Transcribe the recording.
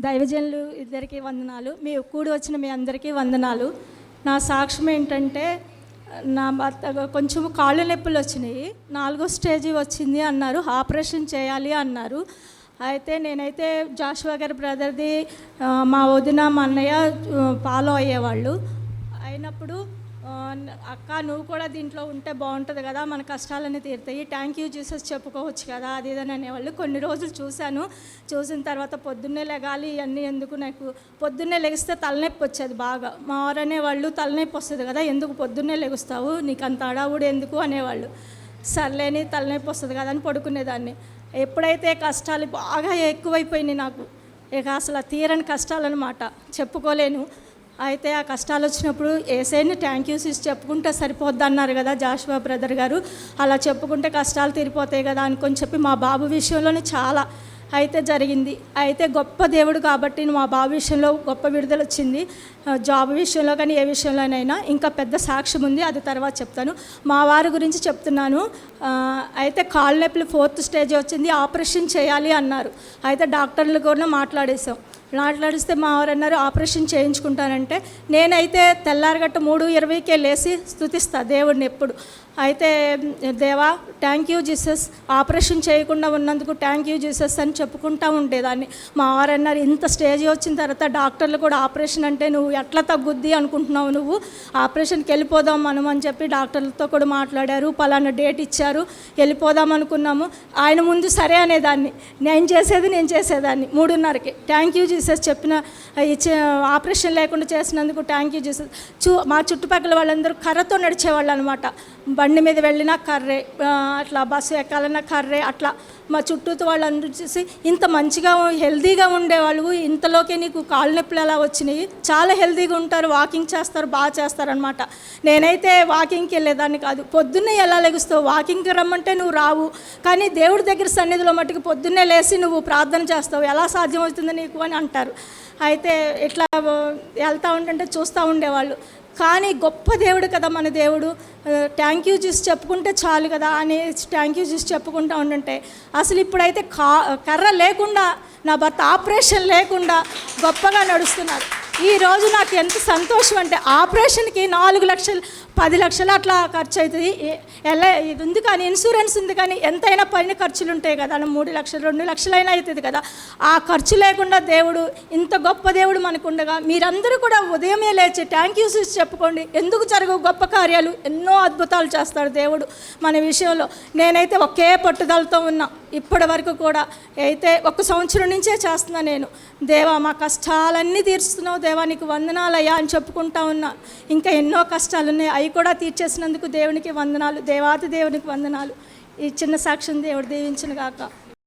దైవజనులు ఇద్దరికి వందనాలు. మీ కూడి వచ్చిన మీ అందరికీ వందనాలు. నా సాక్ష్యం ఏంటంటే, నా భర్త కొంచెం కాళ్ళు నొప్పులు వచ్చినాయి. 4వ స్టేజ్ వచ్చింది అన్నారు, ఆపరేషన్ చేయాలి అన్నారు. అయితే నేనైతే జాషువా గారి బ్రదర్ది మా వదిన మా అన్నయ్య ఫాలో అయ్యేవాళ్ళు. అయినప్పుడు అక్క నువ్వు కూడా దీంట్లో ఉంటే బాగుంటుంది కదా, మన కష్టాలన్నీ తీరుతాయి, థ్యాంక్ యూ జీసస్ చెప్పుకోవచ్చు కదా అది ఇదని అనేవాళ్ళు. కొన్ని రోజులు చూసిన తర్వాత పొద్దున్నే లెగాలి ఇవన్నీ ఎందుకు, నాకు పొద్దున్నే లెగిస్తే తలనొప్పి వచ్చేది బాగా. మా వారు అనేవాళ్ళు తలనొప్పి వస్తుంది కదా, ఎందుకు పొద్దున్నే లెగుస్తావు, నీకు అంత అడావుడు ఎందుకు అనేవాళ్ళు. సర్లేని తలనొప్పి వస్తుంది కదా అని పడుకునేదాన్ని. ఎప్పుడైతే కష్టాలు బాగా ఎక్కువైపోయినాయి నాకు, ఇక అసలు తీరని కష్టాలు అనమాట, చెప్పుకోలేను. అయితే ఆ కష్టాలు వచ్చినప్పుడు ఏసైని థ్యాంక్ యూ సిస్ చెప్పుకుంటే సరిపోద్ది అన్నారు కదా జాషువా బ్రదర్ గారు. అలా చెప్పుకుంటే కష్టాలు తీరిపోతాయి కదా అనుకొని చెప్పి మా బాబు విషయంలోనే చాలా అయితే జరిగింది. అయితే గొప్ప దేవుడు కాబట్టి మా బాబు విషయంలో గొప్ప విడుదల వచ్చింది. జాబ్ విషయంలో కానీ ఏ విషయంలోనైనా ఇంకా పెద్ద సాక్ష్యం ఉంది, అది తర్వాత చెప్తాను. మా వారి గురించి చెప్తున్నాను. అయితే కాళ్ళ నొప్పులు 4th స్టేజ్ వచ్చింది, ఆపరేషన్ చేయాలి అన్నారు. అయితే డాక్టర్లు కూడా మాట్లాడిస్తే మా వారు అన్నారు ఆపరేషన్ చేయించుకుంటానంటే, నేనైతే తెల్లారగట్ట 3:20కే లేచి స్తుతిస్తా దేవుడిని ఎప్పుడు. అయితే దేవా థ్యాంక్ యూ జీసస్, ఆపరేషన్ చేయకుండా ఉన్నందుకు థ్యాంక్ యూ జీసస్ అని చెప్పుకుంటూ ఉండేదాన్ని. మా వారు అన్నారు ఇంత స్టేజ్ వచ్చిన తర్వాత డాక్టర్లు కూడా ఆపరేషన్ అంటే నువ్వు ఎట్లా తగ్గుద్ది అనుకుంటున్నావు, నువ్వు ఆపరేషన్కి వెళ్ళిపోదాం మనం అని చెప్పి డాక్టర్లతో కూడా మాట్లాడారు. పలానా డేట్ ఇచ్చారు, వెళ్ళిపోదాం అనుకున్నాము. ఆయన ముందు సరే అనేదాన్ని, నేను చేసేదాన్ని 3:30కి. థ్యాంక్ యూ జీసస్ చెప్పిన ఆపరేషన్ లేకుండా చేసినందుకు థ్యాంక్ యూ జీసస్. మా చుట్టుపక్కల వాళ్ళందరూ కర్రతో నడిచేవాళ్ళు అనమాట. బండి మీద వెళ్ళినా కర్రే, అట్లా బస్సు ఎక్కాలన్నా కర్రే, అట్లా మా చుట్టూతో వాళ్ళందరూ చూసి ఇంత మంచిగా హెల్తీగా ఉండేవాళ్ళు, ఇంతలోకి నీకు కాళ్ళు నొప్పులు ఎలా వచ్చినాయి, చాలా హెల్తీగా ఉంటారు, వాకింగ్ చేస్తారు, బాగా చేస్తారనమాట. నేనైతే వాకింగ్కి వెళ్ళేదాన్ని కాదు. పొద్దున్నే ఎలా లెగుస్తావు, వాకింగ్కి రమ్మంటే నువ్వు రావు, కానీ దేవుడి దగ్గర సన్నిధిలో మట్టుకు పొద్దున్నే లేచి నువ్వు ప్రార్థన చేస్తావు, ఎలా సాధ్యమవుతుంది నీకు అని అంటారు. అయితే ఇట్లా వెళ్తూ ఉంటుంటే చూస్తూ ఉండేవాళ్ళు. కానీ గొప్ప దేవుడు కదా మన దేవుడు, థ్యాంక్ యూ చూసి చెప్పుకుంటే చాలు కదా అని థ్యాంక్ యూ చూసి చెప్పుకుంటూ ఉంటుంటే, అసలు ఇప్పుడైతే కర్ర లేకుండా నా భర్త ఆపరేషన్ లేకుండా గొప్పగా నడుస్తున్నారు. ఈరోజు నాకు ఎంత సంతోషం అంటే, ఆపరేషన్కి 4 లక్షలు 10 లక్షలు అట్లా ఖర్చు అవుతుంది. ఇది ఉంది కానీ ఇన్సూరెన్స్ ఉంది కానీ ఎంతైనా పైన ఖర్చులు ఉంటాయి కదా, 3 లక్షలు 2 లక్షలైనా అవుతుంది కదా. ఆ ఖర్చు లేకుండా దేవుడు, ఇంత గొప్ప దేవుడు మనకుండగా మీరందరూ కూడా ఉదయమే లేచి థ్యాంక్ యూ చూసి చెప్పుకోండి. ఎందుకు జరగవు గొప్ప కార్యాలు, ఎన్నో అద్భుతాలు చేస్తాడు దేవుడు మన విషయంలో. నేనైతే ఒకే పట్టుదలతో ఉన్నా ఇప్పటి వరకు కూడా. అయితే 1 సంవత్సరం నుంచే చేస్తున్నా నేను. దేవా మా కష్టాలన్నీ తీరుస్తున్నావు దేవా, నీకు వందనాలయ్యా అని చెప్పుకుంటా ఉన్నా. ఇంకా ఎన్నో కష్టాలు ఉన్నాయి, అవి కూడా తీర్చేసినందుకు దేవునికి వందనాలు, దేవాతి దేవునికి వందనాలు. ఈ చిన్న సాక్ష్యం దేవుడు దీవించును గాక.